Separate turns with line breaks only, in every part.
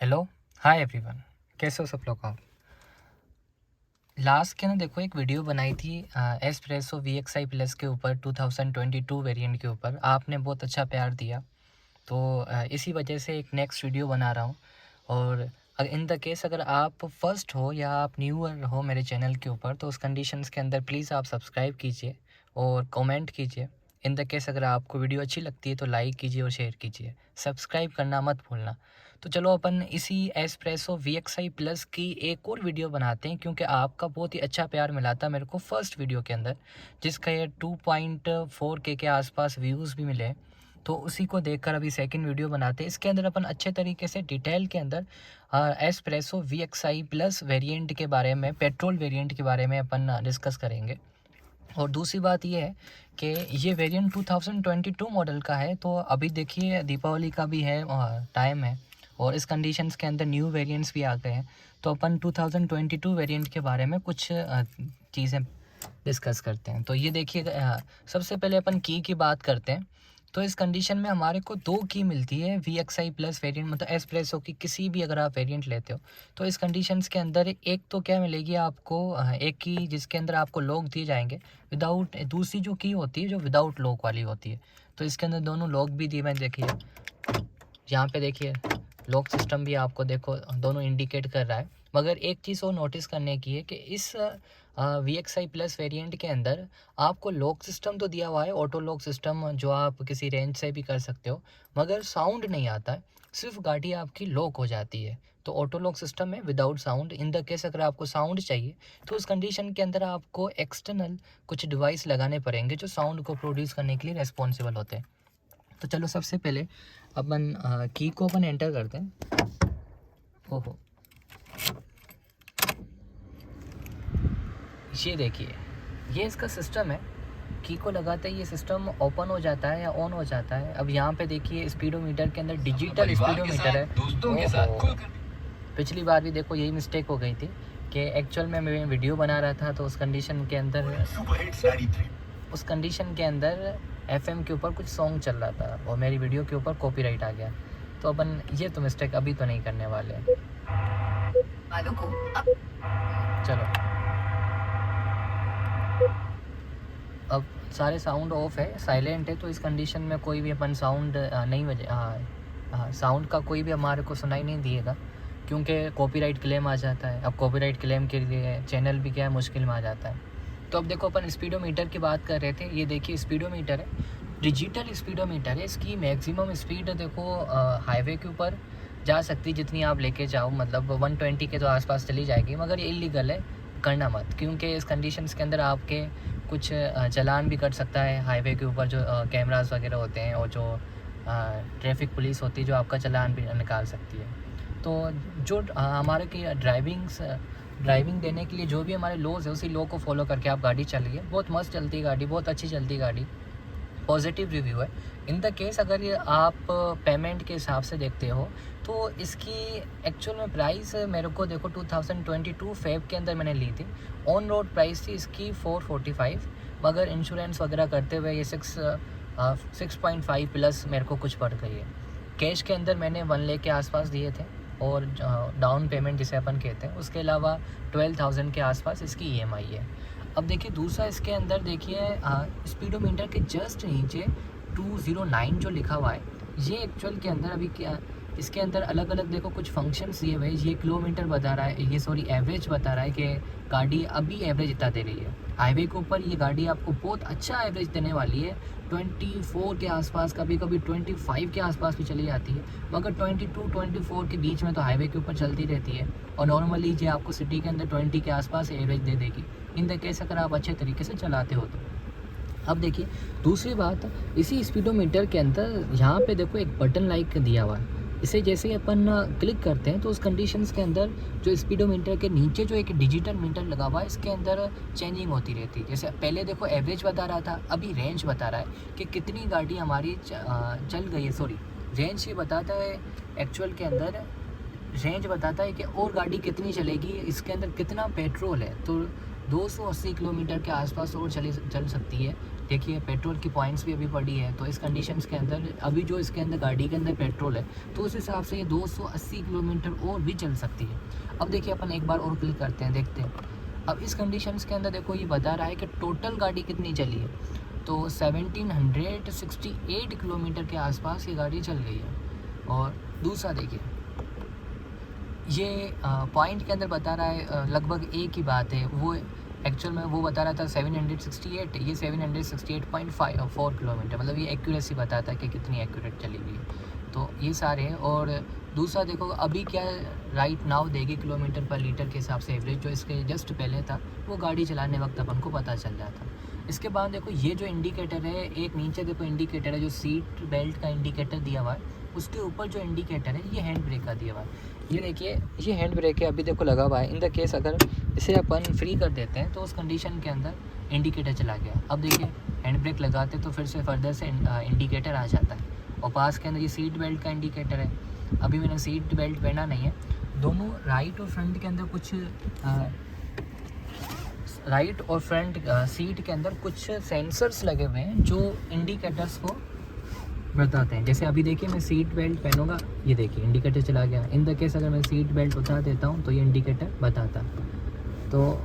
Hello, hi everyone. कैसे हो सब लोग आप? लास्ट के ना देखो एक वीडियो बनाई थी एस्प्रेसो VXI प्लस के ऊपर 2022 वेरिएंट के ऊपर। आपने बहुत अच्छा प्यार दिया, तो इसी वजह से एक नेक्स्ट वीडियो बना रहा हूँ। और इन द केस अगर आप फर्स्ट हो या आप न्यूअर हो मेरे चैनल के ऊपर, तो उस कंडीशंस के अंदर प्लीज़ आप सब्सक्राइब कीजिए और कमेंट कीजिए। इन द केस अगर आपको वीडियो अच्छी लगती है तो लाइक कीजिए और शेयर कीजिए, सब्सक्राइब करना मत भूलना। तो चलो अपन इसी एस्प्रेसो VXI प्लस की एक और वीडियो बनाते हैं, क्योंकि आपका बहुत ही अच्छा प्यार मिला था मेरे को फर्स्ट वीडियो के अंदर, जिसका ये 2.4K के आसपास व्यूज़ भी मिले। तो उसी को देखकर अभी सेकंड वीडियो बनाते हैं। इसके अंदर अपन अच्छे तरीके से डिटेल के अंदर एस्प्रेसो VXI प्लस वेरिएंट के बारे में, पेट्रोल वेरिएंट के बारे में अपन डिस्कस करेंगे। और दूसरी बात ये है कि ये वेरिएंट 2022 मॉडल का है, तो अभी देखिए दीपावली का भी है, टाइम है, और इस कंडीशंस के अंदर न्यू वेरिएंट्स भी आ गए हैं। तो अपन 2022 वेरिएंट के बारे में कुछ चीज़ें डिस्कस करते हैं। तो ये देखिए, सबसे पहले अपन की बात करते हैं। तो इस कंडीशन में हमारे को दो की मिलती है VXI प्लस वेरिएंट, मतलब एस्प्रेसो की किसी भी अगर आप वेरिएंट लेते हो। तो इस कंडीशंस के अंदर एक तो क्या मिलेगी आपको, एक की जिसके अंदर आपको लॉक दिए जाएंगे विदाउट, दूसरी जो की होती है जो विदाउट लॉक वाली होती है। तो इसके अंदर दोनों लॉक भी दिए, मैं देखिए यहाँ पे देखिए लॉक सिस्टम भी आपको देखो दोनों इंडिकेट कर रहा है। मगर एक चीज़ और नोटिस करने की है कि इस VXI प्लस वेरिएंट के अंदर आपको लॉक सिस्टम तो दिया हुआ है, ऑटो लॉक सिस्टम, जो आप किसी रेंज से भी कर सकते हो, मगर साउंड नहीं आता है, सिर्फ गाड़ी आपकी लॉक हो जाती है। तो ऑटो लॉक सिस्टम है without sound. In the case अगर आपको साउंड चाहिए तो उस कंडीशन के अंदर आपको एक्सटर्नल कुछ डिवाइस लगाने पड़ेंगे जो साउंड को प्रोड्यूस करने के लिए रेस्पॉन्सिबल होते हैं। तो चलो सबसे पहले अपन की को अपन एंटर करते हैं। ओहो, ये देखिए, ये इसका सिस्टम है। की को लगाते ही ये सिस्टम ओपन हो जाता है या ऑन हो जाता है। अब यहाँ पे देखिए स्पीडोमीटर के अंदर डिजिटल स्पीडोमीटर है। ओहो, पिछली बार भी देखो यही मिस्टेक हो गई थी कि एक्चुअल में मैं वीडियो बना रहा था, तो उस कंडीशन के अंदर FM के ऊपर कुछ सॉन्ग चल रहा था और मेरी वीडियो के ऊपर कॉपीराइट आ गया। तो अपन ये तो मिस्टेक अभी तो नहीं करने वाले हैं। चलो, अब सारे साउंड ऑफ है, साइलेंट है, तो इस कंडीशन में कोई भी अपन साउंड नहीं बजे, हाँ साउंड का कोई भी हमारे को सुनाई नहीं दिएगा, क्योंकि कॉपीराइट क्लेम आ जाता है। अब कॉपीराइट क्लेम के लिए चैनल भी क्या है, मुश्किल में आ जाता है। तो अब देखो अपन स्पीडोमीटर की बात कर रहे थे। ये देखिए स्पीडोमीटर है, डिजिटल स्पीडोमीटर है। इसकी मैक्सिमम स्पीड देखो हाईवे के ऊपर जा सकती जितनी आप लेके जाओ, मतलब 120 के तो आसपास चली जाएगी, मगर ये इलीगल है, करना मत, क्योंकि इस कंडीशंस के अंदर आपके कुछ चालान भी कर सकता है हाईवे के ऊपर, जो कैमरास वगैरह होते हैं और जो ट्रैफिक पुलिस होती है, जो आपका चालान भी निकाल सकती है। तो जो हमारे की ड्राइविंग देने के लिए जो भी हमारे लॉज है, उसी लॉ को फॉलो करके आप गाड़ी चलिए। बहुत मस्त चलती है गाड़ी, बहुत अच्छी चलती है गाड़ी, पॉजिटिव रिव्यू है। इन द केस अगर ये आप पेमेंट के हिसाब से देखते हो, तो इसकी एक्चुअल में प्राइस मेरे को देखो 2022 फेब के अंदर मैंने ली थी। ऑन रोड प्राइस थी इसकी 445, मगर इंश्योरेंस वगैरह करते हुए ये 6.5 प्लस मेरे को कुछ पड़ गई है। कैश के अंदर मैंने 1 लाख के आसपास दिए थे, और डाउन पेमेंट जिसे अपन कहते हैं, उसके अलावा 12,000 के आसपास इसकी EMI है। अब देखिए दूसरा, इसके अंदर देखिए स्पीडोमीटर के जस्ट नीचे 209 जो लिखा हुआ है, ये एक्चुअल के अंदर अभी क्या, इसके अंदर अलग अलग देखो कुछ फंक्शंस दिए हुए हैं। ये किलोमीटर बता रहा है, ये सॉरी एवरेज बता रहा है कि गाड़ी अभी एवरेज इतना दे रही है। हाईवे के ऊपर ये गाड़ी आपको बहुत अच्छा एवरेज देने वाली है, 24 के आसपास, कभी कभी 25 के आसपास भी चली जाती है, मगर 22-24 के बीच में तो हाईवे के ऊपर चलती रहती है। और नॉर्मली ये आपको सिटी के अंदर 20 के आसपास एवरेज दे देगी, इन द केस अगर आप अच्छे तरीके से चलाते हो तो। अब देखिए दूसरी बात, इसी स्पीडोमीटर के अंदर यहाँ पे देखो एक बटन लाइक दिया हुआ है। इसे जैसे ही अपन क्लिक करते हैं, तो उस कंडीशंस के अंदर जो स्पीडोमीटर के नीचे जो एक डिजिटल मीटर लगा हुआ है, इसके अंदर चेंजिंग होती रहती है। जैसे पहले देखो एवरेज बता रहा था, अभी रेंज बता रहा है कि कितनी गाड़ी हमारी चल गई है। सॉरी, रेंज ये बताता है, एक्चुअल के अंदर रेंज बताता है कि और गाड़ी कितनी चलेगी, इसके अंदर कितना पेट्रोल है। तो 280 किलोमीटर के आसपास और चल सकती है, देखिए पेट्रोल की पॉइंट्स भी अभी पड़ी है, तो इस कंडीशंस के अंदर अभी जो इसके अंदर गाड़ी के अंदर पेट्रोल है तो उस हिसाब से ये 280 किलोमीटर और भी चल सकती है। अब देखिए अपन एक बार और क्लिक करते हैं, देखते हैं। अब इस कंडीशंस के अंदर देखो ये बता रहा है कि टोटल गाड़ी कितनी चली है, तो 1768 किलोमीटर के आसपास ये गाड़ी चल गई है। और दूसरा देखिए ये पॉइंट के अंदर बता रहा है लगभग एक ही बात है, वो एक्चुअल में वो बता रहा था 768, ये 768.4 किलोमीटर, मतलब ये एक्यूरेसी बताता है कि कितनी एक्यूरेट चली हुई है। तो ये सारे हैं। और दूसरा देखो अभी क्या राइट नाउ देगी किलोमीटर पर लीटर के हिसाब से एवरेज, जो इसके जस्ट पहले था वो गाड़ी चलाने वक्त अपन को पता चल जाता। इसके बाद देखो ये जो इंडिकेटर है, एक नीचे देखो इंडिकेटर है जो सीट बेल्ट का इंडिकेटर दिया हुआ है, उसके ऊपर जो इंडिकेटर है ये हैंड ब्रेक का दिया हुआ है। ये देखिए ये हैंड ब्रेक है, अभी देखो लगा हुआ है। इन द केस अगर इसे अपन फ्री कर देते हैं तो उस कंडीशन के अंदर इंडिकेटर चला गया। अब देखिए हैंड ब्रेक लगाते तो फिर से फर्दर से इंडिकेटर आ जाता है। और पास के अंदर ये सीट बेल्ट का इंडिकेटर है, अभी मैंने सीट बेल्ट पहना नहीं है। दोनों राइट और फ्रंट के अंदर कुछ राइट और फ्रंट सीट के अंदर कुछ सेंसर्स लगे हुए हैं जो इंडिकेटर्स को बताते हैं। जैसे अभी देखिए मैं सीट बेल्ट पहनूंगा, ये देखिए इंडिकेटर चला गया। इन द केस अगर मैं सीट बेल्ट उतार देता हूँ तो ये इंडिकेटर बताता। तो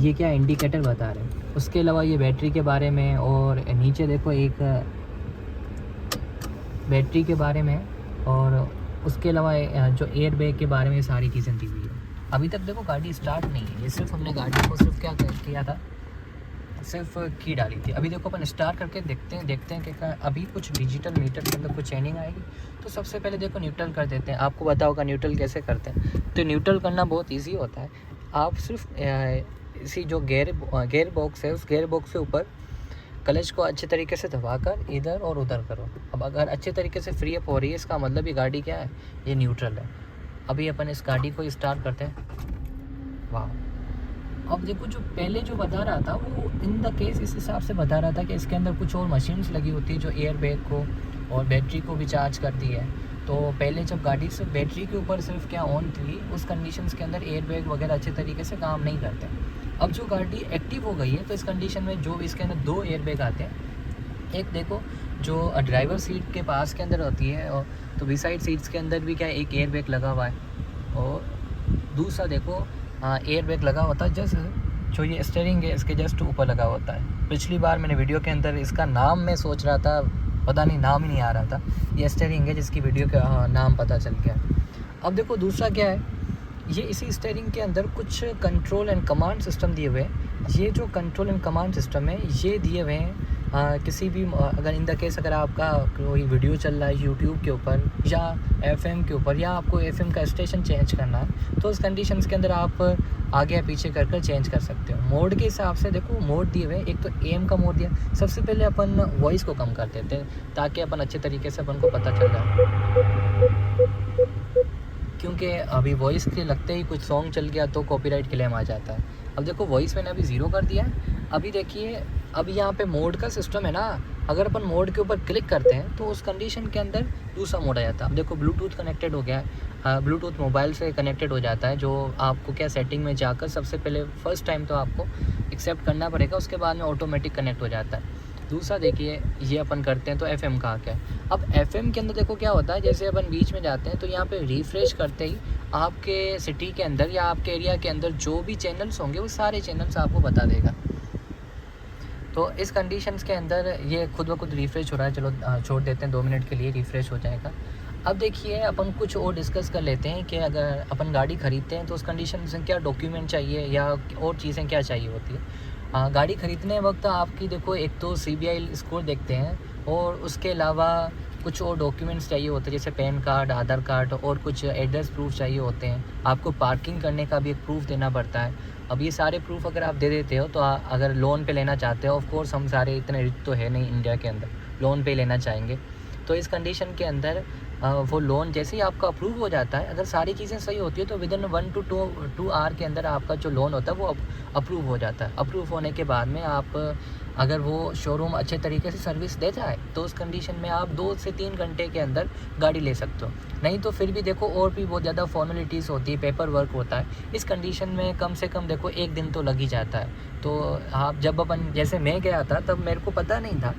ये क्या इंडिकेटर बता रहे हैं। उसके अलावा ये बैटरी के बारे में, और नीचे देखो एक बैटरी के बारे में, और उसके अलावा जो एयर बैग के बारे में सारी चीज़ें दी हुई है। अभी तक देखो गाड़ी स्टार्ट नहीं है, ये सिर्फ हमने गाड़ी को सिर्फ क्या किया था, सिर्फ की डाली थी। अभी देखो अपन स्टार्ट करके देखते हैं कि अभी कुछ डिजिटल मीटर के अंदर कुछ चेंजिंग आएगी। तो सबसे पहले देखो न्यूट्रल कर देते हैं। आपको पता होगा न्यूट्रल कैसे करते हैं, तो न्यूट्रल करना बहुत ईजी होता है। आप सिर्फ इसी जो गेयर बॉक्स है उस गेयर बॉक्स के ऊपर क्लच को अच्छे तरीके से दबाकर इधर और उधर करो। अब अगर अच्छे तरीके से फ्री अप हो रही है, इसका मतलब ये गाड़ी क्या है, ये न्यूट्रल है। अभी अपन इस गाड़ी को स्टार्ट करते हैं। वाह, अब देखो जो पहले जो बता रहा था वो इन द केस इस हिसाब से बता रहा था कि इसके अंदर कुछ और मशीन्स लगी होती है जो एयर बैग को और बैटरी को भी चार्ज करती है। तो पहले जब गाड़ी सिर्फ बैटरी के ऊपर सिर्फ क्या ऑन थी, उस कंडीशंस के अंदर एयर बैग वगैरह अच्छे तरीके से काम नहीं करते। अब जो गाड़ी एक्टिव हो गई है तो इस कंडीशन में जो इसके अंदर 2 एयर बैग आते हैं। एक देखो जो ड्राइवर सीट के पास के अंदर होती है, और तो बिसाइड सीट्स के अंदर भी क्या एक एयर बैग लगा हुआ है। और दूसरा देखो एयर बैग लगा होता है जस्ट जो ये स्टीयरिंग है इसके जस्ट ऊपर लगा होता है। पिछली बार मैंने वीडियो के अंदर इसका नाम मैं सोच रहा था, पता नहीं नाम ही नहीं आ रहा था। ये स्टीयरिंग है जिसकी वीडियो का नाम पता चल गया। अब देखो दूसरा क्या है, ये इसी स्टीयरिंग के अंदर कुछ कंट्रोल एंड कमांड सिस्टम दिए हुए हैं। ये जो कंट्रोल एंड कमांड सिस्टम है ये दिए हुए हैं किसी भी अगर इन द केस अगर आपका कोई वीडियो चल रहा है यूट्यूब के ऊपर या FM के ऊपर, या आपको FM का स्टेशन चेंज करना है, तो उस कंडीशंस के अंदर आप आगे या पीछे कर चेंज कर सकते हो। मोड के हिसाब से देखो मोड दिए हुए, एक तो AM का मोड दिया। सबसे पहले अपन वॉइस को कम कर देते हैं ताकि अपन अच्छे तरीके से अपन को पता चल जाए, क्योंकि अभी वॉइस के लगते ही कुछ सॉन्ग चल गया तो कॉपीराइट क्लेम आ जाता है। अब देखो वॉइस मैंने अभी 0 कर दिया है। अभी देखिए अब यहाँ पे मोड का सिस्टम है ना, अगर अपन मोड के ऊपर क्लिक करते हैं तो उस कंडीशन के अंदर दूसरा मोड आ जाता है। अब देखो ब्लूटूथ कनेक्टेड हो गया है, ब्लूटूथ मोबाइल से कनेक्टेड हो जाता है, जो आपको क्या सेटिंग में जाकर सबसे पहले फर्स्ट टाइम तो आपको एक्सेप्ट करना पड़ेगा, उसके बाद में ऑटोमेटिक कनेक्ट हो जाता है। दूसरा देखिए ये अपन करते हैं तो FM का क्या है। अब FM के अंदर देखो क्या होता है, जैसे अपन बीच में जाते हैं तो यहाँ पे रिफ्रेश करते ही आपके सिटी के अंदर या आपके एरिया के अंदर जो भी चैनल्स होंगे वो सारे चैनल्स आपको बता देगा। तो इस कंडीशंस के अंदर ये खुद ब खुद रिफ़्रेश हो रहा है। चलो छोड़ देते हैं, 2 मिनट के लिए रिफ़्रेश हो जाएगा। अब देखिए अपन कुछ और डिस्कस कर लेते हैं कि अगर अपन गाड़ी ख़रीदते हैं तो उस कंडीशन में क्या डॉक्यूमेंट चाहिए या और चीज़ें क्या चाहिए होती है। गाड़ी ख़रीदने वक्त आपकी देखो एक तो CBI स्कोर देखते हैं, और उसके अलावा कुछ और डॉक्यूमेंट्स चाहिए होते हैं जैसे पैन कार्ड, आधार कार्ड, और कुछ एड्रेस प्रूफ चाहिए होते हैं। आपको पार्किंग करने का भी एक प्रूफ देना पड़ता है। अब ये सारे प्रूफ अगर आप दे देते हो तो अगर लोन पे लेना चाहते हो, ऑफ कोर्स हम सारे इतने रिच तो है नहीं इंडिया के अंदर, लोन पे लेना चाहेंगे तो इस कंडीशन के अंदर वो लोन जैसे ही आपका अप्रूव हो जाता है, अगर सारी चीज़ें सही होती है तो विदिन 1 to 2 आवर के अंदर आपका जो लोन होता है वो अप्रूव हो जाता है। अप्रूव होने के बाद में आप अगर वो शोरूम अच्छे तरीके से सर्विस देता है तो उस कंडीशन में आप 2 से 3 घंटे के अंदर गाड़ी ले सकते हो। नहीं तो फिर भी देखो और भी बहुत ज़्यादा फॉर्मेलिटीज़ होती है, पेपर वर्क होता है। इस कंडीशन में कम से कम देखो 1 दिन तो लग ही जाता है। तो आप जब अपन, जैसे मैं गया था तब मेरे को पता नहीं था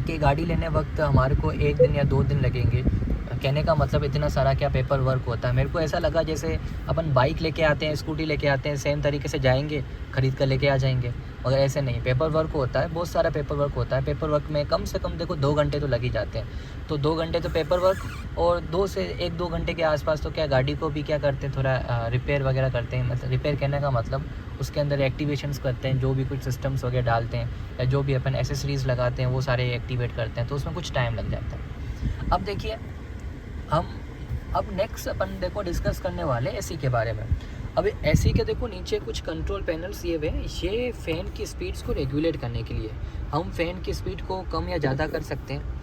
कि गाड़ी लेने वक्त हमारे को 1 दिन या 2 दिन लगेंगे। कहने का मतलब इतना सारा क्या पेपर वर्क होता है। मेरे को ऐसा लगा जैसे अपन बाइक लेके आते हैं, स्कूटी लेके आते हैं, सेम तरीके से जाएंगे, ख़रीद कर लेके आ जाएंगे, मगर ऐसे नहीं, पेपर वर्क होता है, बहुत सारा पेपर वर्क होता है। पेपर वर्क में कम से कम देखो 2 घंटे तो लग ही जाते हैं। तो 2 घंटे तो पेपर वर्क और 2 से 1-2 घंटे के आसपास तो क्या गाड़ी को भी क्या करते हैं, थोड़ा रिपेयर वगैरह करते हैं। मतलब रिपेयर कहने का मतलब उसके अंदर एक्टिवेशंस करते हैं, जो भी कुछ सिस्टम्स वगैरह डालते हैं या जो भी अपन एसेसरीज़ लगाते हैं वो सारे एक्टिवेट करते हैं, तो उसमें कुछ टाइम लग जाता है। अब देखिए हम अब नेक्स्ट अपन देखो डिस्कस करने वाले एसी के बारे में। अब एसी के देखो नीचे कुछ कंट्रोल पैनल्स दिए हुए हैं, ये फ़ैन की स्पीड्स को रेगुलेट करने के लिए। हम फ़ैन की स्पीड को कम या ज़्यादा कर सकते हैं।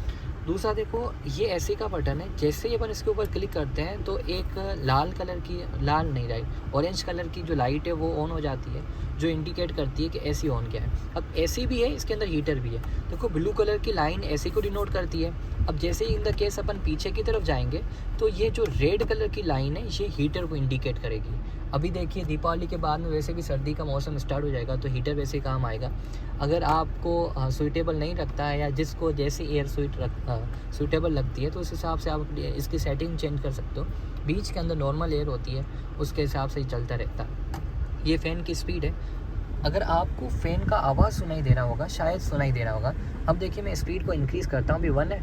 दूसरा देखो ये एसी का बटन है, जैसे ही अपन इसके ऊपर क्लिक करते हैं तो एक लाल कलर की, लाल नहीं राइट, ऑरेंज कलर की जो लाइट है वो ऑन हो जाती है, जो इंडिकेट करती है कि एसी ऑन क्या है। अब एसी भी है, इसके अंदर हीटर भी है। देखो ब्लू कलर की लाइन एसी को डिनोट करती है। अब जैसे ही इन द केस अपन पीछे की तरफ जाएंगे तो ये जो रेड कलर की लाइन है ये हीटर को इंडिकेट करेगी। अभी देखिए दीपावली के बाद में वैसे भी सर्दी का मौसम स्टार्ट हो जाएगा तो हीटर वैसे काम आएगा। अगर आपको सूटेबल नहीं लगता है या जिसको जैसी एयर सूटेबल लगती है तो उस हिसाब से आप इसकी सेटिंग चेंज कर सकते हो। बीच के अंदर नॉर्मल एयर होती है, उसके हिसाब से ही चलता रहता है। ये फ़ैन की स्पीड है। अगर आपको फ़ैन का आवाज़ सुनाई दे रहा होगा, शायद सुनाई दे रहा होगा। अब देखिए मैं स्पीड को इंक्रीज़ करता हूँ, अभी 1 है,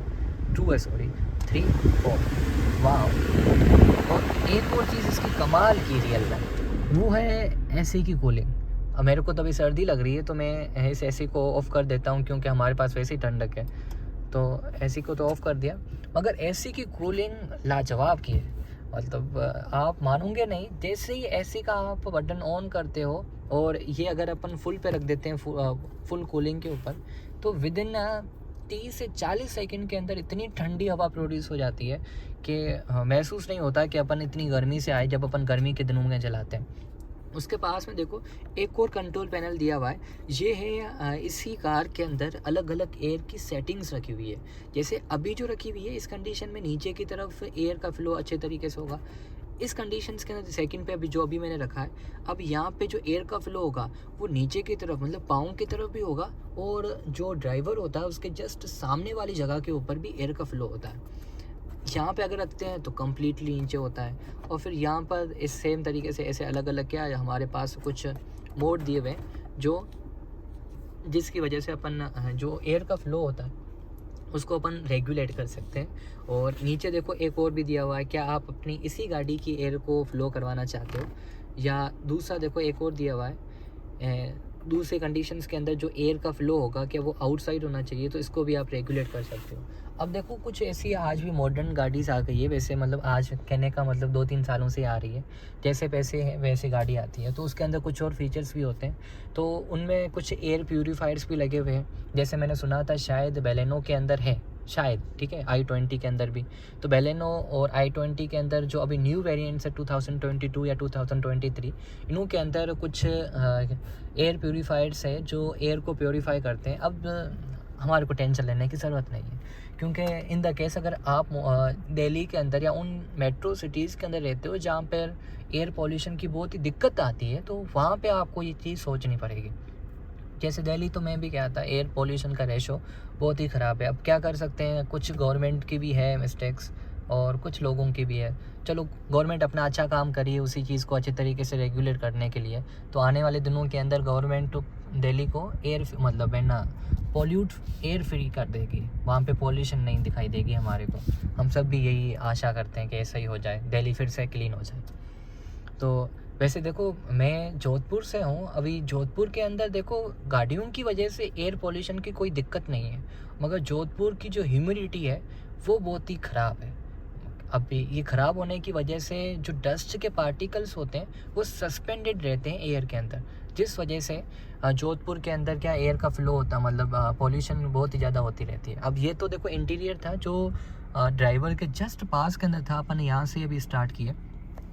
2 है, सॉरी 3, 4, वाह। और एक और चीज़ इसकी कमाल की रियल में, वो है एसी की कूलिंग। अब मेरे को तो अभी सर्दी लग रही है तो मैं इस एसी को ऑफ़ कर देता हूँ, क्योंकि हमारे पास वैसे ही ठंडक है, तो एसी को तो ऑफ़ कर दिया। मगर एसी की कूलिंग लाजवाब की है। मतलब आप मानोगे नहीं, जैसे ही एसी का आप बटन ऑन करते हो और ये अगर अपन फुल पे रख देते हैं, फुल कूलिंग के ऊपर, तो विदिन 30 से 40 सेकंड के अंदर इतनी ठंडी हवा प्रोड्यूस हो जाती है कि महसूस नहीं होता कि अपन इतनी गर्मी से आए, जब अपन गर्मी के दिनों में चलाते हैं। उसके पास में देखो एक और कंट्रोल पैनल दिया हुआ है। ये है इसी कार के अंदर अलग अलग एयर की सेटिंग्स रखी हुई है। जैसे अभी जो रखी हुई है, इस कंडीशन में नीचे की तरफ एयर का फ्लो अच्छे तरीके से होगा। इस कंडीशंस के अंदर सेकंड पे अभी मैंने रखा है, अब यहाँ पे जो एयर का फ्लो होगा वो नीचे की तरफ, मतलब पाँव की तरफ भी होगा, और जो ड्राइवर होता है उसके जस्ट सामने वाली जगह के ऊपर भी एयर का फ्लो होता है। यहाँ पे अगर रखते हैं तो कम्प्लीटली नीचे होता है। और फिर यहाँ पर इस सेम तरीके से ऐसे अलग अलग क्या है, हमारे पास कुछ मोड दिए हुए हैं, जो जिसकी वजह से अपन जो एयर का फ्लो होता है उसको अपन रेगुलेट कर सकते हैं। और नीचे देखो एक और भी दिया हुआ है, क्या आप अपनी इसी गाड़ी की एयर को फ्लो करवाना चाहते हो, या दूसरा देखो एक और दिया हुआ है, दूसरे कंडीशंस के अंदर जो एयर का फ्लो होगा क्या वो आउटसाइड होना चाहिए, तो इसको भी आप रेगुलेट कर सकते हो। अब देखो कुछ ऐसी आज भी मॉडर्न गाड़ीज़ आ गई है, वैसे मतलब आज कहने का मतलब 2-3 सालों से आ रही है, जैसे पैसे हैं वैसे गाड़ी आती है, तो उसके अंदर कुछ और फीचर्स भी होते हैं। तो उनमें कुछ एयर प्यूरीफायर्स भी लगे हुए हैं, जैसे मैंने सुना था शायद बेलेनो के अंदर है, शायद, ठीक है, i20 के अंदर भी। तो बेलेनो और i20 के अंदर जो अभी न्यू वेरिएंट्स है 2022 या 2023, इनों के अंदर कुछ एयर प्यूरीफायर्स है जो एयर को प्योरीफाई करते हैं। अब हमारे को टेंशन लेने की ज़रूरत नहीं है, क्योंकि इन द केस अगर आप दिल्ली के अंदर या उन मेट्रो सिटीज़ के अंदर रहते हो जहाँ पर एयर पॉल्यूशन की बहुत ही दिक्कत आती है, तो वहाँ पे आपको ये चीज़ सोचनी पड़ेगी। जैसे दिल्ली तो मैं भी गया था, एयर पोल्यूशन का रेशो बहुत ही ख़राब है। अब क्या कर सकते हैं, कुछ गवर्नमेंट की भी है मिस्टेक्स और कुछ लोगों की भी है। चलो गवर्नमेंट अपना अच्छा काम करिए उसी चीज़ को अच्छे तरीके से रेगुलेट करने के लिए, तो आने वाले दिनों के अंदर गवर्नमेंट तो दिल्ली को एयर मतलब है ना पॉल्यूट एयर फ्री कर देगी, वहाँ पे पॉल्यूशन नहीं दिखाई देगी हमारे को। हम सब भी यही आशा करते हैं कि ऐसा ही हो जाए, दिल्ली फिर से क्लीन हो जाए। तो वैसे देखो मैं जोधपुर से हूँ, अभी जोधपुर के अंदर देखो गाड़ियों की वजह से एयर पोल्यूशन की कोई दिक्कत नहीं है, मगर जोधपुर की जो ह्यूमिडिटी है वो बहुत ही ख़राब है। अब ये ख़राब होने की वजह से जो डस्ट के पार्टिकल्स होते हैं वो सस्पेंडेड रहते हैं एयर के अंदर, जिस वजह से जोधपुर के अंदर क्या एयर का फ्लो होता है, मतलब पॉल्यूशन बहुत ही ज़्यादा होती रहती है। अब ये तो देखो इंटीरियर था जो ड्राइवर के जस्ट पास के अंदर था, अपन यहाँ से अभी स्टार्ट किया।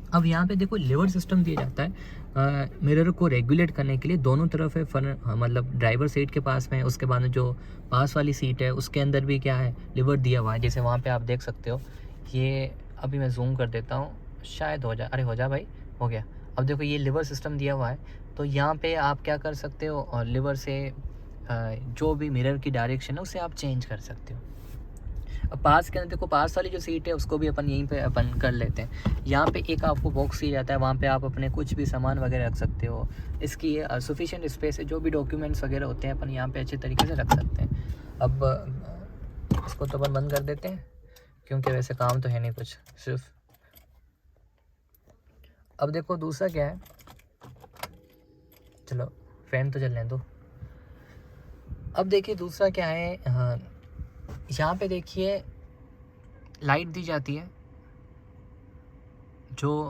अब यहाँ पे देखो लीवर सिस्टम दिया जाता है मिरर को रेगुलेट करने के लिए। दोनों तरफ है मतलब ड्राइवर सीट के पास में, उसके बाद में जो पास वाली सीट है उसके अंदर भी क्या है, लीवर दिया हुआ है। जैसे वहाँ पे आप देख सकते हो, ये अभी मैं जूम कर देता हूँ, शायद हो जाए, अरे हो जा भाई, हो गया। अब देखो ये लीवर सिस्टम दिया हुआ है, तो यहाँ पे आप क्या कर सकते हो, और लीवर से जो भी मिरर की डायरेक्शन है उसे आप चेंज कर सकते हो। अब पास के अंदर देखो, पास वाली जो सीट है उसको भी अपन यहीं पे अपन कर लेते हैं। यहाँ पे एक आपको बॉक्स दिया जाता है, वहाँ पे आप अपने कुछ भी सामान वगैरह रख सकते हो। इसकी सफिशिएंट स्पेस है, जो भी डॉक्यूमेंट्स वगैरह होते हैं अपन यहाँ पे अच्छे तरीके से रख सकते हैं। अब इसको तो अपन बंद कर देते हैं, क्योंकि वैसे काम तो है नहीं कुछ सिर्फ। अब देखो दूसरा क्या है, चलो फैन तो चलने दो। अब देखिए दूसरा क्या है, यहाँ पे देखिए लाइट दी जाती है, जो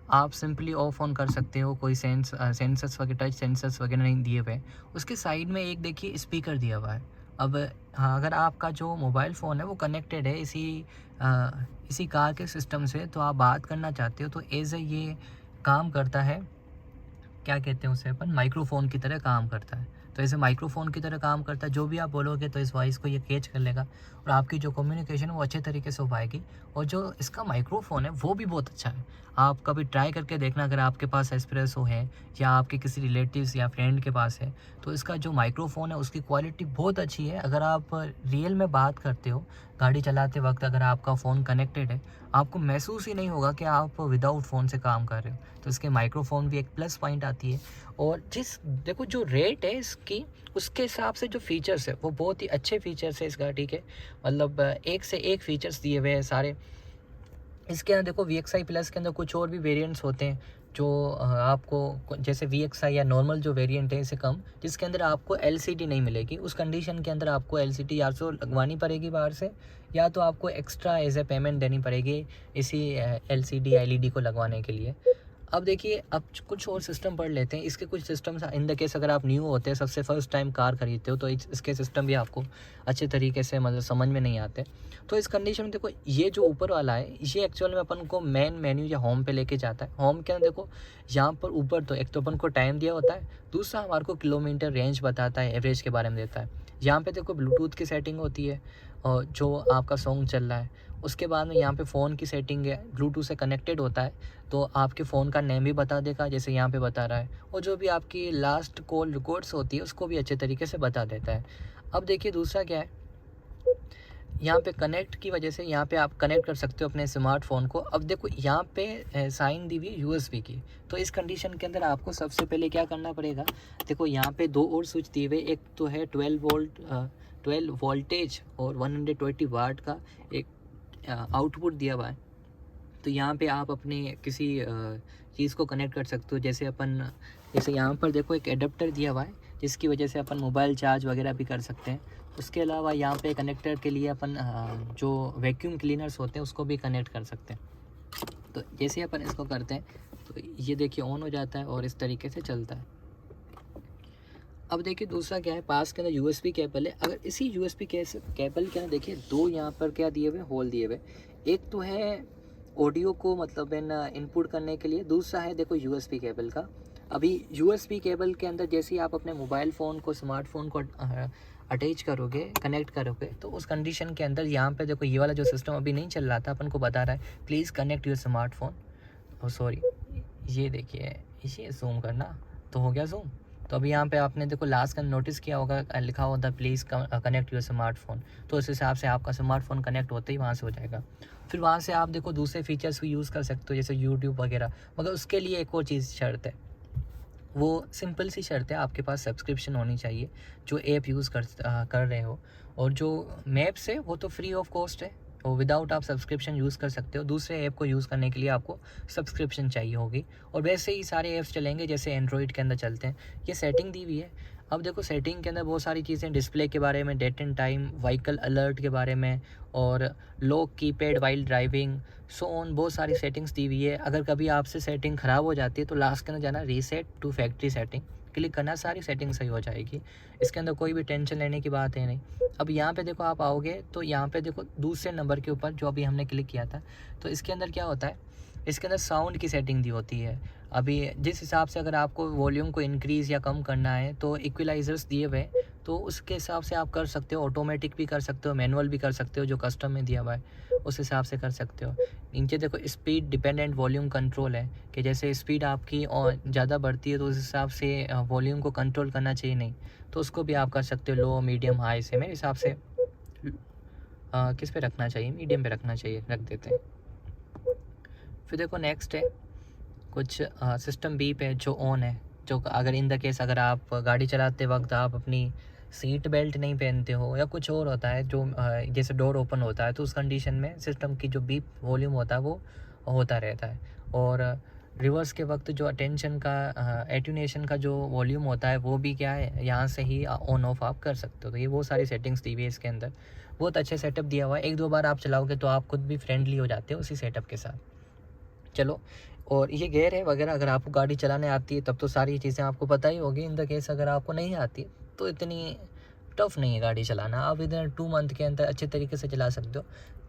आप सिंपली ऑफ ऑन कर सकते हो। कोई सेंसर्स वगैरह, टच सेंसर्स वगैरह नहीं दिए हुए। उसके साइड में एक देखिए स्पीकर दिया हुआ है। अब हाँ, अगर आपका जो मोबाइल फ़ोन है वो कनेक्टेड है इसी कार के सिस्टम से, तो आप बात करना चाहते हो, तो एज ये काम करता है, क्या कहते हैं उसे अपन, माइक्रोफोन की तरह काम करता है। तो ऐसे माइक्रोफोन की तरह काम करता है, जो भी आप बोलोगे तो इस वॉइस को ये कैच कर लेगा, और आपकी जो कम्युनिकेशन है वो अच्छे तरीके से हो पाएगी। और जो इसका माइक्रोफोन है वो भी बहुत अच्छा है। आप कभी ट्राई करके देखना, अगर आपके पास एस्प्रेसो है या आपके किसी रिलेटिव्स या फ्रेंड के पास है, तो इसका जो माइक्रोफोन है उसकी क्वालिटी बहुत अच्छी है। अगर आप रियल में बात करते हो गाड़ी चलाते वक्त, अगर आपका फ़ोन कनेक्टेड है, आपको महसूस ही नहीं होगा कि आप विदाउट फ़ोन से काम कर रहे हो। तो इसके माइक्रोफोन भी एक प्लस पॉइंट आती है। और देखो जो रेट है इसकी, उसके हिसाब से जो फीचर्स है वो बहुत ही अच्छे फीचर्स है इस गाड़ी के। मतलब एक से एक फीचर्स दिए हुए हैं सारे। इसके अंदर देखो VXI प्लस के अंदर कुछ और भी वेरिएंट्स होते हैं, जो आपको जैसे VXI या नॉर्मल जो वेरिएंट है इससे कम, जिसके अंदर आपको LCD नहीं मिलेगी। उस कंडीशन के अंदर आपको LCD या तो लगवानी पड़ेगी बाहर से, या तो आपको एक्स्ट्रा एज ए पेमेंट देनी पड़ेगी इसी LCD LED को लगवाने के लिए। अब देखिए, अब कुछ और सिस्टम पढ़ लेते हैं। इसके कुछ सिस्टम्स इन द केस अगर आप न्यू होते हैं, सबसे फर्स्ट टाइम कार खरीदते हो, तो इसके सिस्टम भी आपको अच्छे तरीके से मतलब समझ में नहीं आते। तो इस कंडीशन में देखो, ये जो ऊपर वाला है ये एक्चुअल में अपन को मेन मेन्यू या होम पे लेके जाता है। होम के अंदर देखो, यहाँ पर ऊपर तो एक तो अपन को टाइम दिया होता है, दूसरा हमारे को किलोमीटर रेंज बताता है, एवरेज के बारे में देता है। यहाँ पे देखो ब्लूटूथ की सेटिंग होती है, और जो आपका सॉन्ग चल रहा है। उसके बाद में यहाँ पे फ़ोन की सेटिंग है, ब्लूटूथ से कनेक्टेड होता है, तो आपके फ़ोन का नेम भी बता देगा, जैसे यहाँ पे बता रहा है। और जो भी आपकी लास्ट कॉल रिकॉर्ड्स होती है उसको भी अच्छे तरीके से बता देता है। अब देखिए दूसरा क्या है, यहाँ पे कनेक्ट की वजह से यहाँ पे आप कनेक्ट कर सकते हो अपने स्मार्टफोन को। अब देखो यहाँ पे साइन दी हुई USB की, तो इस कंडीशन के अंदर आपको सबसे पहले क्या करना पड़ेगा, देखो यहाँ पे दो और स्विच दिए हुए, एक तो है 12 वोल्टेज और 120 वाट का एक आउटपुट दिया हुआ है। तो यहाँ पे आप अपने किसी चीज़ को कनेक्ट कर सकते हो, जैसे यहाँ पर देखो एक एडाप्टर दिया हुआ है, जिसकी वजह से अपन मोबाइल चार्ज वगैरह भी कर सकते हैं। उसके अलावा यहाँ पे कनेक्टर के लिए अपन जो वैक्यूम क्लीनर्स होते हैं उसको भी कनेक्ट कर सकते हैं। तो जैसे अपन इसको करते हैं तो ये देखिए ऑन हो जाता है और इस तरीके से चलता है। अब देखिए दूसरा क्या है, पास के अंदर USB केबल है। अगर इसी USB केबल के अंदर देखिए दो यहाँ पर क्या दिए हुए, होल दिए हुए। एक तो है ऑडियो को मतलब इनपुट करने के लिए, दूसरा है देखो USB केबल का। अभी USB केबल के अंदर जैसे ही आप अपने मोबाइल फ़ोन को, स्मार्टफोन को अटैच करोगे, कनेक्ट करोगे, तो उस कंडीशन के अंदर यहाँ पे देखो ये वाला जो सिस्टम अभी नहीं चल रहा था, अपन को बता रहा है please connect your smartphone. Oh sorry, ये देखिए, इसे जूम करना तो हो गया जूम। तो अभी यहाँ पे आपने देखो लास्ट का नोटिस किया होगा, लिखा होता है प्लीज़ कनेक्ट योर स्मार्टफोन। तो उस हिसाब से आपका स्मार्टफोन कनेक्ट होते ही वहाँ से हो जाएगा। फिर वहाँ से आप देखो दूसरे फीचर्स भी यूज़ कर सकते हो, जैसे यूट्यूब वगैरह। मगर उसके लिए एक और चीज़ शर्त है, वो सिंपल सी शर्त है, आपके पास सब्सक्रिप्शन होनी चाहिए जो ऐप यूज़ कर रहे हो। और जो मैप्स है वो तो फ्री ऑफ कॉस्ट है, और विदाउट आप सब्सक्रिप्शन यूज़ कर सकते हो। दूसरे ऐप को यूज़ करने के लिए आपको सब्सक्रिप्शन चाहिए होगी, और वैसे ही सारे ऐप्स चलेंगे जैसे एंड्रॉइड के अंदर चलते हैं। ये सेटिंग दी हुई है। अब देखो सेटिंग के अंदर बहुत सारी चीज़ें, डिस्प्ले के बारे में, date and time, vehicle alert के बारे में, और lock keypad while driving, so on, बहुत सारी सेटिंग्स दी हुई है। अगर कभी आपसे सेटिंग ख़राब हो जाती है तो लास्ट के अंदर जाना reset to factory setting, click करना, सारी सेटिंग सही हो जाएगी। इसके अंदर कोई भी टेंशन लेने की बात है नहीं। अब यहाँ पे देखो आप आओगे तो यहाँ पे देखो दूसरे नंबर के ऊपर जो अभी हमने क्लिक किया था, तो इसके अंदर क्या होता है, इसके अंदर साउंड की सेटिंग दी होती है। अभी जिस हिसाब से अगर आपको वॉल्यूम को इंक्रीज़ या कम करना है तो इक्वलाइज़र्स दिए हुए हैं, तो उसके हिसाब से आप कर सकते हो। ऑटोमेटिक भी कर सकते हो, मैनुअल भी कर सकते हो, जो कस्टम में दिया हुआ है उस हिसाब से कर सकते हो। नीचे देखो स्पीड डिपेंडेंट वॉल्यूम कंट्रोल है, कि जैसे स्पीड आपकी और ज़्यादा बढ़ती है तो उस हिसाब से वॉल्यूम को कंट्रोल करना चाहिए नहीं, तो उसको भी आप कर सकते हो लो, मीडियम, हाई से। मेरे हिसाब से किस पे रखना चाहिए, मीडियम पे रखना चाहिए, रख देते हैं। फिर देखो नेक्स्ट है कुछ सिस्टम बीप है जो ऑन है, जो अगर इन द केस अगर आप गाड़ी चलाते वक्त आप अपनी सीट बेल्ट नहीं पहनते हो या कुछ और होता है जो जैसे डोर ओपन होता है, तो उस कंडीशन में सिस्टम की जो बीप वॉल्यूम होता है वो होता रहता है। और रिवर्स के वक्त जो अटेंशन का एट्यूनेशन का जो वॉल्यूम होता है वो भी क्या है, यहाँ से ही ऑन ऑफ आप कर सकते हो। तो ये बहुत सारी सेटिंग्स दी हुई है इसके अंदर, बहुत अच्छे सेटअप दिया हुआ है। 1-2 बार आप चलाओगे तो आप खुद भी फ्रेंडली हो जाते हो उसी सेटअप के साथ। चलो, और ये गेयर है वगैरह, अगर आपको गाड़ी चलाने आती है तब तो सारी चीज़ें आपको पता ही होगी। इन द केस अगर आपको नहीं आती तो इतनी टफ़ नहीं है गाड़ी चलाना, आप विदिन 2 मंथ के अंदर अच्छे तरीके से चला सकते हो।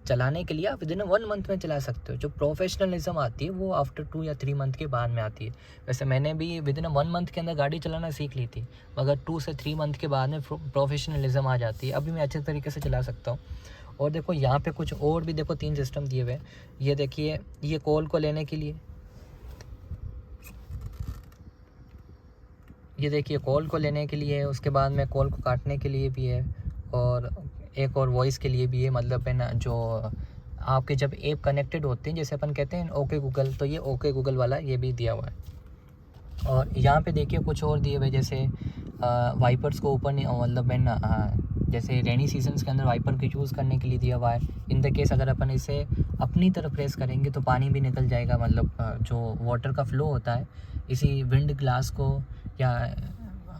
चलाने के लिए आप विदिन 1 मंथ में चला सकते हो। जो प्रोफेशनलिज्म आती है वो आफ्टर 2 या 3 मंथ के बाद में आती है। वैसे मैंने भी विदिन 1 मंथ के अंदर गाड़ी चलाना सीख ली थी, मगर 2 से 3 मंथ के बाद में प्रोफेशनलिज्म आ जाती है। अभी मैं अच्छे तरीके से चला सकता हूँ। और देखो यहाँ पे कुछ और भी देखो 3 सिस्टम दिए हुए हैं। ये देखिए, ये कॉल को लेने के लिए, ये देखिए कॉल को लेने के लिए है, उसके बाद में कॉल को काटने के लिए भी है, और एक और वॉइस के लिए भी है। मतलब है ना, जो आपके जब ऐप कनेक्टेड होते हैं, जैसे अपन कहते हैं ओके गूगल, तो ये ओके गूगल वाला ये भी दिया हुआ है। और यहाँ पे देखिए कुछ और दिए हुए, जैसे वाइपर्स को ओपन, मतलब है ना, जैसे रेनी सीजन्स के अंदर वाइपर को यूज़ करने के लिए दिया हुआ है। इन द केस अगर अपन इसे अपनी तरफ प्रेस करेंगे तो पानी भी निकल जाएगा, मतलब जो वाटर का फ्लो होता है इसी विंड ग्लास को या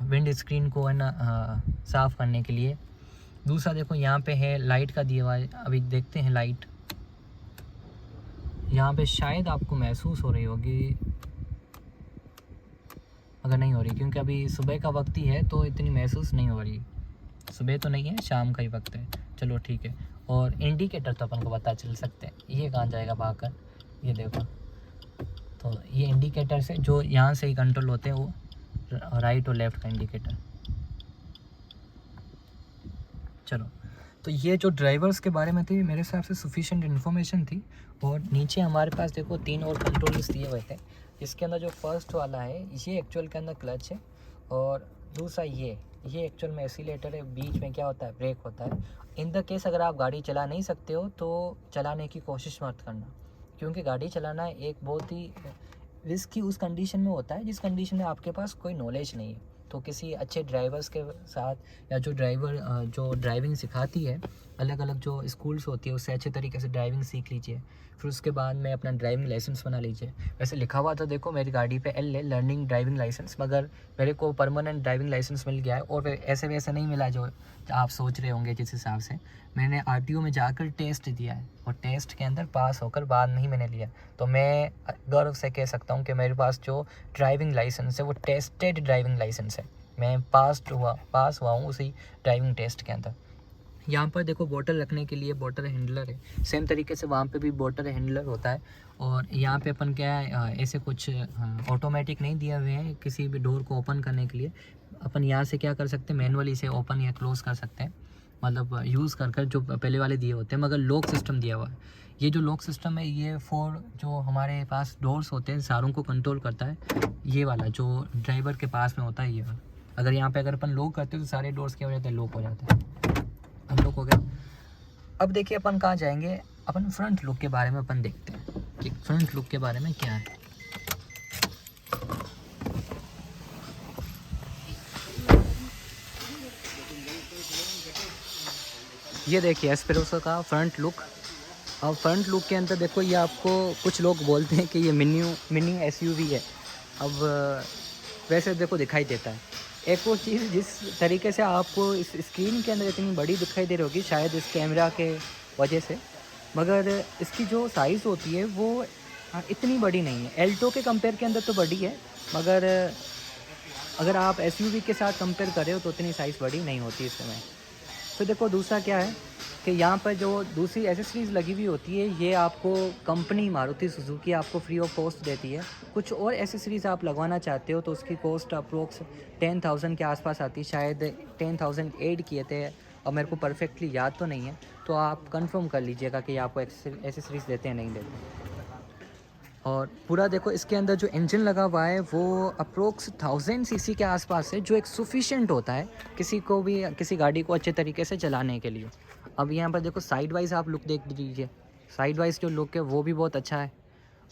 विंड स्क्रीन को है ना साफ़ करने के लिए। दूसरा देखो यहाँ पे है लाइट का दिया हुआ है। अभी देखते हैं लाइट, यहाँ पे शायद आपको महसूस हो रही होगी, अगर नहीं हो रही, क्योंकि अभी सुबह का वक्त ही है तो इतनी महसूस नहीं हो रही। सुबह तो नहीं है, शाम का ही वक्त है। चलो ठीक है। और इंडिकेटर तो अपन को पता चल सकते हैं, ये कहाँ जाएगा भागकर, ये देखो। तो ये इंडिकेटर से जो यहाँ से ही कंट्रोल होते हैं, वो राइट और लेफ़्ट का इंडिकेटर। चलो, तो ये जो ड्राइवर्स के बारे में थी मेरे हिसाब से सफिशिएंट इन्फॉर्मेशन थी। और नीचे हमारे पास देखो 3 और कंट्रोल्स दिए हुए थे। इसके अंदर जो फर्स्ट वाला है ये एक्चुअल के अंदर क्लच है, और दूसरा ये एक्चुअल में एक्सीलेटर है, बीच में क्या होता है, ब्रेक होता है। इन द केस अगर आप गाड़ी चला नहीं सकते हो तो चलाने की कोशिश मत करना, क्योंकि गाड़ी चलाना एक बहुत ही रिस्की उस कंडीशन में होता है जिस कंडीशन में आपके पास कोई नॉलेज नहीं है। तो किसी अच्छे ड्राइवर्स के साथ, या जो ड्राइवर जो ड्राइविंग सिखाती है, अलग अलग जो स्कूल्स होती है, उससे अच्छे तरीके से ड्राइविंग सीख लीजिए। फिर उसके बाद में अपना ड्राइविंग लाइसेंस बना लीजिए। वैसे लिखा हुआ था देखो मेरी गाड़ी पे एल है, लर्निंग ड्राइविंग लाइसेंस, मगर मेरे को परमानेंट ड्राइविंग लाइसेंस मिल गया है। और ऐसे वैसे नहीं मिला जो आप सोच रहे होंगे। जिस हिसाब से मैंने RTO में जाकर टेस्ट दिया है, और टेस्ट के अंदर पास होकर बाद में ही मैंने लिया। तो मैं गर्व से कह सकता हूँ कि मेरे पास जो ड्राइविंग लाइसेंस है वो टेस्टेड ड्राइविंग लाइसेंस है। मैं पास हुआ हूँ उसी ड्राइविंग टेस्ट के अंदर। यहाँ पर देखो बोतल रखने के लिए बोतल हैंडलर है, सेम तरीके से वहाँ पे भी बोतल हैंडलर होता है। और यहाँ पे अपन क्या है, ऐसे कुछ ऑटोमेटिक नहीं दिया हुए हैं किसी भी डोर को ओपन करने के लिए। अपन यहाँ से क्या कर सकते हैं, मैनुअली इसे ओपन या क्लोज़ कर सकते हैं, मतलब यूज़ कर जो पहले वाले दिए होते हैं। मगर लॉक सिस्टम दिया हुआ है। ये जो लॉक सिस्टम है ये फॉर जो हमारे पास डोर्स होते हैं सारों को कंट्रोल करता है। ये वाला जो ड्राइवर के पास में होता है, ये वाला अगर यहाँ पे अगर अपन लॉक करते हैं तो सारे डोर्स क्या हो जाते हैं, लॉक हो जाते हैं। अनलॉक हो गया। अब देखिए अपन कहाँ जाएंगे, अपन फ्रंट लुक के बारे में अपन देखते हैं कि फ्रंट लुक के बारे में क्या है। ये देखिए एस्पेरोसा का फ्रंट लुक। अब फ्रंट लुक के अंदर देखो, ये आपको कुछ लोग बोलते हैं कि ये मिनी SUV है। अब वैसे देखो दिखाई देता है। एक और चीज़, जिस तरीके से आपको इस स्क्रीन के अंदर इतनी बड़ी दिखाई दे रही होगी, शायद इस कैमरा के वजह से, मगर इसकी जो साइज़ होती है वो इतनी बड़ी नहीं है। एल्टो के कंपेयर के अंदर तो बड़ी है, मगर अगर आप SUV के साथ कंपेयर करें तो उतनी साइज़ बड़ी नहीं होती इस समय। फिर देखो दूसरा क्या है कि यहाँ पर जो दूसरी एसेसरीज़ लगी हुई होती है ये आपको कंपनी मारुति सुजुकी आपको फ्री ऑफ कॉस्ट देती है। कुछ और एसेसरीज़ आप लगवाना चाहते हो तो उसकी कॉस्ट अप्रोक्स 10,000 के आसपास आती है, शायद 10,008 किए थे और मेरे को परफेक्टली याद तो नहीं है, तो आप कंफर्म कर लीजिएगा कि आपको एसेसरीज़ देते हैं नहीं देते। और पूरा देखो इसके अंदर जो इंजन लगा हुआ है वो अप्रोक्स 1000 सीसी के आसपास है, जो एक सफिशेंट होता है किसी को भी, किसी गाड़ी को अच्छे तरीके से चलाने के लिए। अब यहाँ पर देखो साइड वाइज आप लुक देख लीजिए, साइड वाइज जो लुक है वो भी बहुत अच्छा है।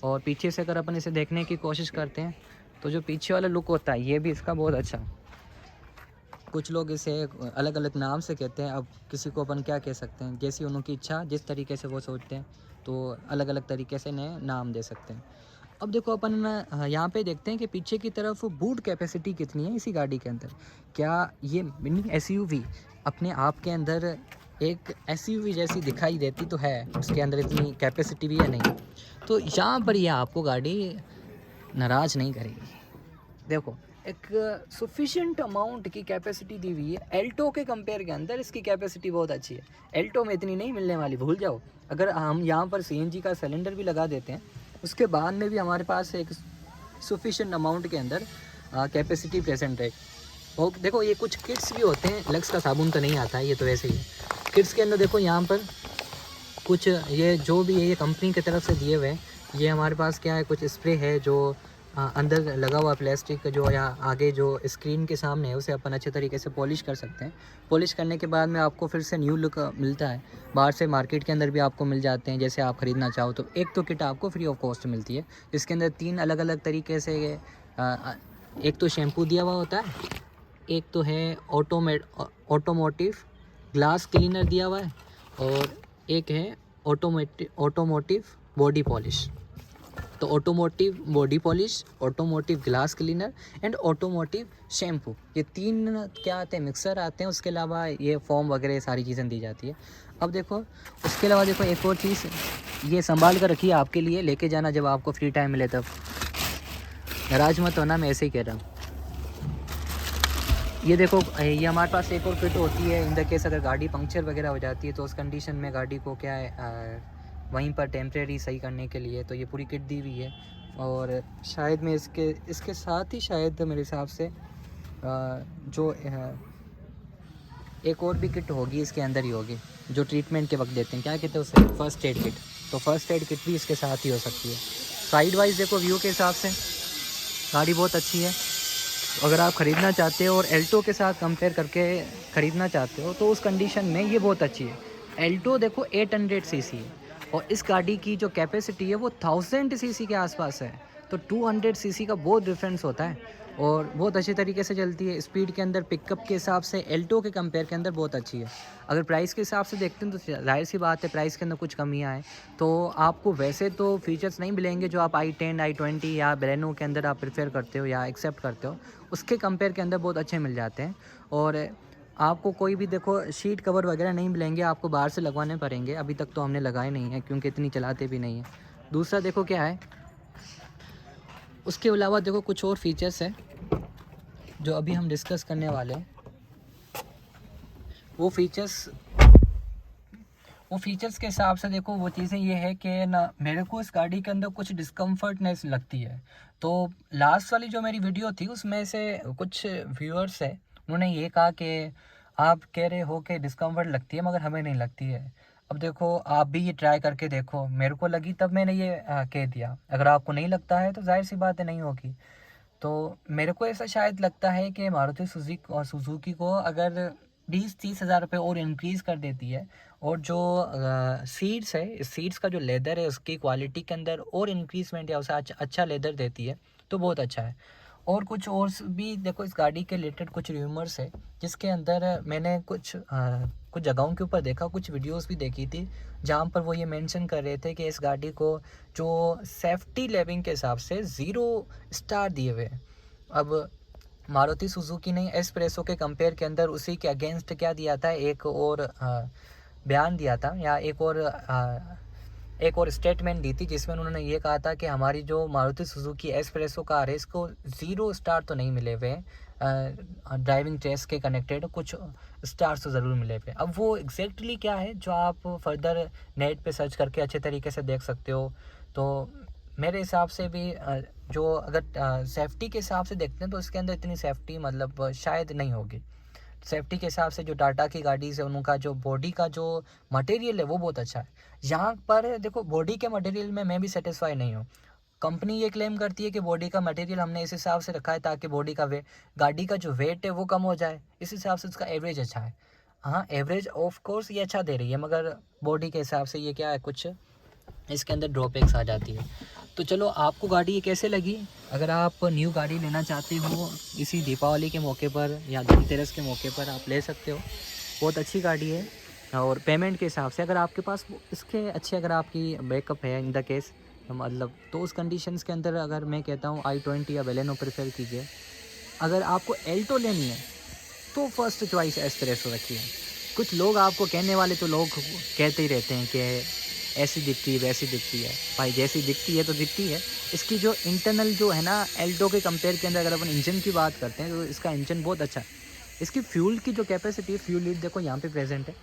और पीछे से अगर अपन इसे देखने की कोशिश करते हैं तो जो पीछे वाला लुक होता है ये भी इसका बहुत अच्छा है। कुछ लोग इसे अलग अलग नाम से कहते हैं, अब किसी को अपन क्या कह सकते हैं, जैसी उनकी इच्छा, जिस तरीके से वो सोचते हैं तो अलग अलग तरीके से नए नाम दे सकते हैं। अब देखो अपन यहाँ पे देखते हैं कि पीछे की तरफ बूट कैपेसिटी कितनी है इसी गाड़ी के अंदर। क्या ये मिनी एसयूवी अपने आप के अंदर एक एसयूवी जैसी दिखाई देती तो है, उसके अंदर इतनी कैपेसिटी भी है नहीं, तो यहाँ पर ये आपको गाड़ी नाराज़ नहीं करेगी। देखो एक सफिशिएंट अमाउंट की कैपेसिटी दी हुई है। एल्टो के कंपेयर के अंदर इसकी कैपेसिटी बहुत अच्छी है, एल्टो में इतनी नहीं मिलने वाली, भूल जाओ। अगर हम यहाँ पर सीएनजी का सिलेंडर भी लगा देते हैं उसके बाद में भी हमारे पास एक सफिशिएंट अमाउंट के अंदर कैपेसिटी प्रेजेंट है। और देखो ये कुछ किट्स भी होते हैं, लक्स का साबुन तो नहीं आता है, ये तो वैसे ही है। किट्स के अंदर देखो यहाँ पर कुछ ये जो भी है ये कंपनी की तरफ से दिए हुए हैं। ये हमारे पास क्या है, कुछ स्प्रे है जो अंदर लगा हुआ प्लास्टिक जो या आगे जो स्क्रीन के सामने है उसे अपन अच्छे तरीके से पॉलिश कर सकते हैं। पॉलिश करने के बाद में आपको फिर से न्यू लुक मिलता है। बाहर से मार्केट के अंदर भी आपको मिल जाते हैं, जैसे आप ख़रीदना चाहो तो एक तो किट आपको फ्री ऑफ कॉस्ट मिलती है। इसके अंदर 3 अलग अलग तरीके से एक तो शैम्पू दिया हुआ होता है, एक तो है ऑटोमोटिव ग्लास क्लीनर दिया हुआ है, और एक है ऑटोमोटिव बॉडी पॉलिश। तो automotive body polish, automotive glass cleaner and automotive shampoo, ये 3 क्या आते हैं, मिक्सर आते हैं। उसके अलावा ये फॉर्म वगैरह सारी चीज़ें दी जाती है। अब देखो उसके अलावा देखो एक और चीज़ ये संभाल कर रखिए, आपके लिए लेके जाना जब आपको फ्री टाइम मिले तब। नाराज मत होना, मैं ऐसे ही कह रहा हूँ। ये देखो ये हमारे पास एक और किट होती है इन द केस अगर गाड़ी पंक्चर वगैरह हो जाती है तो उस कंडीशन में गाड़ी को क्या है वहीं पर टेम्परेरी सही करने के लिए, तो ये पूरी किट दी हुई है। और शायद मैं इसके साथ ही शायद मेरे हिसाब से जो एक और भी किट होगी इसके अंदर ही होगी, जो ट्रीटमेंट के वक्त देते हैं, क्या कहते हैं उसे, फर्स्ट एड किट। तो फर्स्ट एड किट भी इसके साथ ही हो सकती है। साइड वाइज देखो व्यू के हिसाब से गाड़ी बहुत अच्छी है। अगर आप ख़रीदना चाहते हो और एल्टो के साथ कंपेयर करके ख़रीदना चाहते हो तो उस कंडीशन में ये बहुत अच्छी है। एल्टो देखो 800 सीसी है और इस गाड़ी की जो कैपेसिटी है वो 1000 सीसी के आसपास है, तो 200 सीसी का बहुत डिफरेंस होता है और बहुत अच्छे तरीके से चलती है। स्पीड के अंदर पिकअप के हिसाब से एल्टो के कंपेयर के अंदर बहुत अच्छी है। अगर प्राइस के हिसाब से देखते हैं तो जाहिर सी बात है प्राइस के अंदर कुछ कमियां हैं, तो आपको वैसे तो फीचर्स नहीं मिलेंगे जो आप i10 i20 या बेलेनो के अंदर आप प्रेफर करते हो या एक्सेप्ट करते हो, उसके कंपेयर के अंदर बहुत अच्छे मिल जाते हैं। और आपको कोई भी देखो शीट कवर वगैरह नहीं मिलेंगे, आपको बाहर से लगवाने पड़ेंगे। अभी तक तो हमने लगाए नहीं है क्योंकि इतनी चलाते भी नहीं है। दूसरा देखो क्या है, उसके अलावा देखो कुछ और फीचर्स हैं जो अभी हम डिस्कस करने वाले हैं। वो फीचर्स के हिसाब से देखो वो चीज़ें ये है कि ना मेरे को इस गाड़ी के अंदर कुछ डिस्कम्फर्टनेस लगती है। तो लास्ट वाली जो मेरी वीडियो थी उसमें से कुछ व्यूअर्स है, उन्होंने ये कहा कि आप कह रहे हो कि डिस्कम्फर्ट लगती है मगर हमें नहीं लगती है। अब देखो आप भी ये ट्राई करके देखो, मेरे को लगी तब मैंने ये कह दिया। अगर आपको नहीं लगता है तो जाहिर सी बात है नहीं होगी। तो मेरे को ऐसा शायद लगता है कि मारुति सुजुकी को अगर 20-30 हज़ार रुपये और इंक्रीज़ कर देती है और जो सीट्स है, इस सीट्स का जो लेदर है उसकी क्वालिटी के अंदर और इंक्रीजमेंट या उसे अच्छा लेदर देती है तो बहुत अच्छा है। और कुछ और भी देखो इस गाड़ी के रिलेटेड कुछ र्यूमर्स है जिसके अंदर मैंने कुछ जगहों के ऊपर देखा, कुछ वीडियोस भी देखी थी जहाँ पर वो ये मेंशन कर रहे थे कि इस गाड़ी को जो सेफ्टी लेवलिंग के हिसाब से 0 स्टार दिए हुए। अब मारुति सुजुकी ने एस्प्रेसो के कंपेयर के अंदर उसी के अगेंस्ट क्या दिया था, एक और बयान दिया था या एक और एक और स्टेटमेंट दी थी जिसमें उन्होंने ये कहा था कि हमारी जो मारुति सुजुकी एस्प्रेसो कार है इसको 0 स्टार तो नहीं मिले हुए ड्राइविंग टेस्ट के कनेक्टेड, कुछ स्टार्स तो ज़रूर मिले हुए। अब वो एग्जैक्टली क्या है जो आप फर्दर नेट पे सर्च करके अच्छे तरीके से देख सकते हो। तो मेरे हिसाब से भी जो अगर सेफ्टी के हिसाब से देखते हैं तो इसके अंदर इतनी सेफ्टी मतलब शायद नहीं होगी। सेफ्टी के हिसाब से जो टाटा की गाड़ीज़ है उनका जो बॉडी का जो मटेरियल है वो बहुत अच्छा है। यहाँ पर देखो बॉडी के मटेरियल में मैं भी सेटिस्फाई नहीं हूँ। कंपनी ये क्लेम करती है कि बॉडी का मटेरियल हमने इस हिसाब से रखा है ताकि बॉडी का गाड़ी का जो वेट है वो कम हो जाए, इस हिसाब से उसका एवरेज अच्छा है। हाँ एवरेज ऑफ कोर्स ये अच्छा दे रही है, मगर बॉडी के हिसाब से ये क्या है, कुछ इसके अंदर ड्रॉबैक्स आ जाती है। तो चलो आपको गाड़ी ये कैसे लगी? अगर आप न्यू गाड़ी लेना चाहते हो इसी दीपावली के मौके पर या धनतेरस के मौके पर आप ले सकते हो। बहुत अच्छी गाड़ी है। और पेमेंट के हिसाब से अगर आपके पास इसके अच्छे अगर आपकी बैकअप है इन द केस मतलब, तो उस कंडीशंस के अंदर अगर मैं कहता हूँ i20 या बेलेनो प्रेफर कीजिए। अगर आपको एल्टो लेनी है तो फर्स्ट चॉइस एस्प्रेसो रखिए। कुछ लोग आपको कहने वाले तो लोग कहते ही रहते हैं कि ऐसी दिखती है वैसी दिखती है। भाई जैसी दिखती है तो दिखती है। इसकी जो इंटरनल जो है ना एल्टो के कंपेयर के अंदर अगर अपन इंजन की बात करते हैं तो इसका इंजन बहुत अच्छा है। इसकी फ्यूल की जो कैपेसिटी है, फ्यूल लीड देखो यहाँ पे प्रेजेंट है,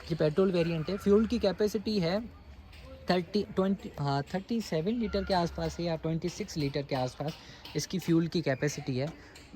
ये पेट्रोल वेरिएंट है। फ्यूल की कैपेसिटी है 37 लीटर के आसपास है या 26 लीटर के आसपास इसकी फ्यूल की कैपेसिटी है।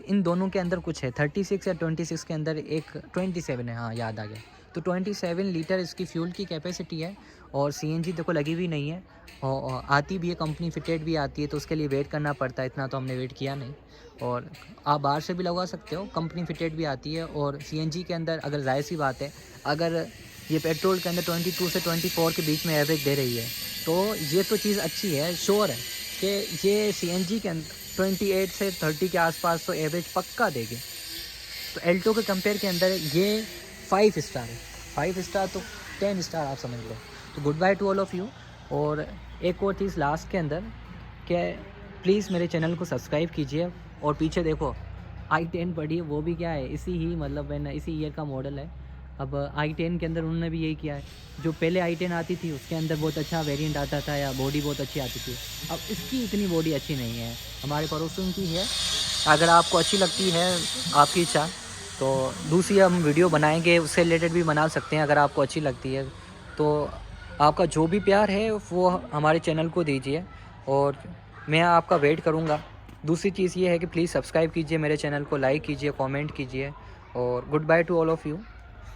इन दोनों के अंदर कुछ है 36 या 26 के अंदर एक 27 है, हाँ याद आ गया। तो 27 लीटर इसकी फ्यूल की कैपेसिटी है। और सीएनजी देखो लगी भी नहीं है और आती भी है, कंपनी फिटेड भी आती है, तो उसके लिए वेट करना पड़ता है। इतना तो हमने वेट किया नहीं। और आप बाहर से भी लगवा सकते हो, कंपनी फिटेड भी आती है। और सीएनजी के अंदर अगर जाहिर सी बात है अगर ये पेट्रोल के अंदर 22 से 24 के बीच में एवरेज दे रही है तो ये तो चीज़ अच्छी है, श्योर है कि ये सीएनजी के अंदर 28 से 30 के आसपास तो एवरेज पक्का देगी। तो एल्टो के कंपेयर के अंदर ये 5 स्टार है। 5 स्टार तो 10 स्टार आप समझ लो। तो good bye to all of you. और एक और चीज़ लास्ट के अंदर कि प्लीज़ मेरे चैनल को सब्सक्राइब कीजिए। और पीछे देखो i10 पड़ी है, वो भी क्या है इसी ही मतलब मैंने इसी ईयर का मॉडल है। अब i10 के अंदर उन्होंने भी यही किया है। जो पहले i10 आती थी उसके अंदर बहुत अच्छा वेरिएंट आता था या बॉडी बहुत अच्छी आती थी। अब इसकी इतनी बॉडी अच्छी नहीं है, हमारे पड़ोसियों की है। अगर आपको अच्छी लगती है आपकी इच्छा तो दूसरी हम वीडियो बनाएंगे, उससे रिलेटेड भी बना सकते हैं। अगर आपको अच्छी लगती है तो आपका जो भी प्यार है वो हमारे चैनल को दीजिए और मैं आपका वेट करूँगा। दूसरी चीज़ ये है कि प्लीज़ सब्सक्राइब कीजिए मेरे चैनल को, लाइक कीजिए, कमेंट कीजिए। और good bye to all of you.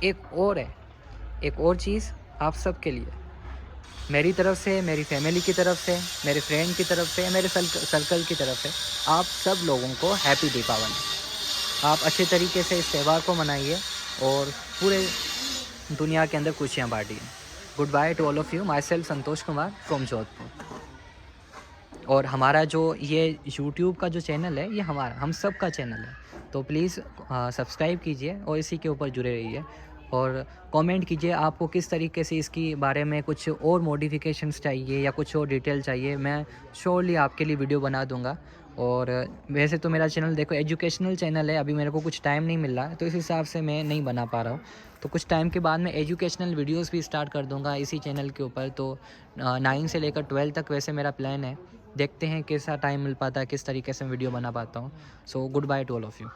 एक और चीज़ आप सब के लिए, मेरी तरफ से, मेरी फैमिली की तरफ से, मेरे फ्रेंड की तरफ से, मेरे सर्कल की तरफ से आप सब लोगों को हैप्पी दीपावली। आप अच्छे तरीके से इस त्यौहार को मनाइए और पूरे दुनिया के अंदर खुशियाँ बांटिए। Good bye to all of you. Myself Santosh Kumar from Jodhpur. और हमारा जो ये यूट्यूब का जो चैनल है ये हम सब का चैनल है, तो प्लीज़ सब्सक्राइब कीजिए और इसी के ऊपर जुड़े रहिए। और कमेंट कीजिए आपको किस तरीके से इसकी बारे में कुछ और मॉडिफिकेशंस चाहिए या कुछ और डिटेल चाहिए, मैं श्योरली आपके लिए वीडियो बना दूंगा। और वैसे तो मेरा चैनल देखो एजुकेशनल चैनल है, अभी मेरे को कुछ टाइम नहीं मिल रहा है तो इस हिसाब से मैं नहीं बना पा रहा हूँ। तो कुछ टाइम के बाद मैं एजुकेशनल वीडियोस भी स्टार्ट कर दूंगा इसी चैनल के ऊपर। तो 9 से लेकर 12 तक वैसे मेरा प्लान है, देखते हैं कैसा टाइम मिल पाता है, किस तरीके से वीडियो बना पाता हूँ। So good bye to all of you.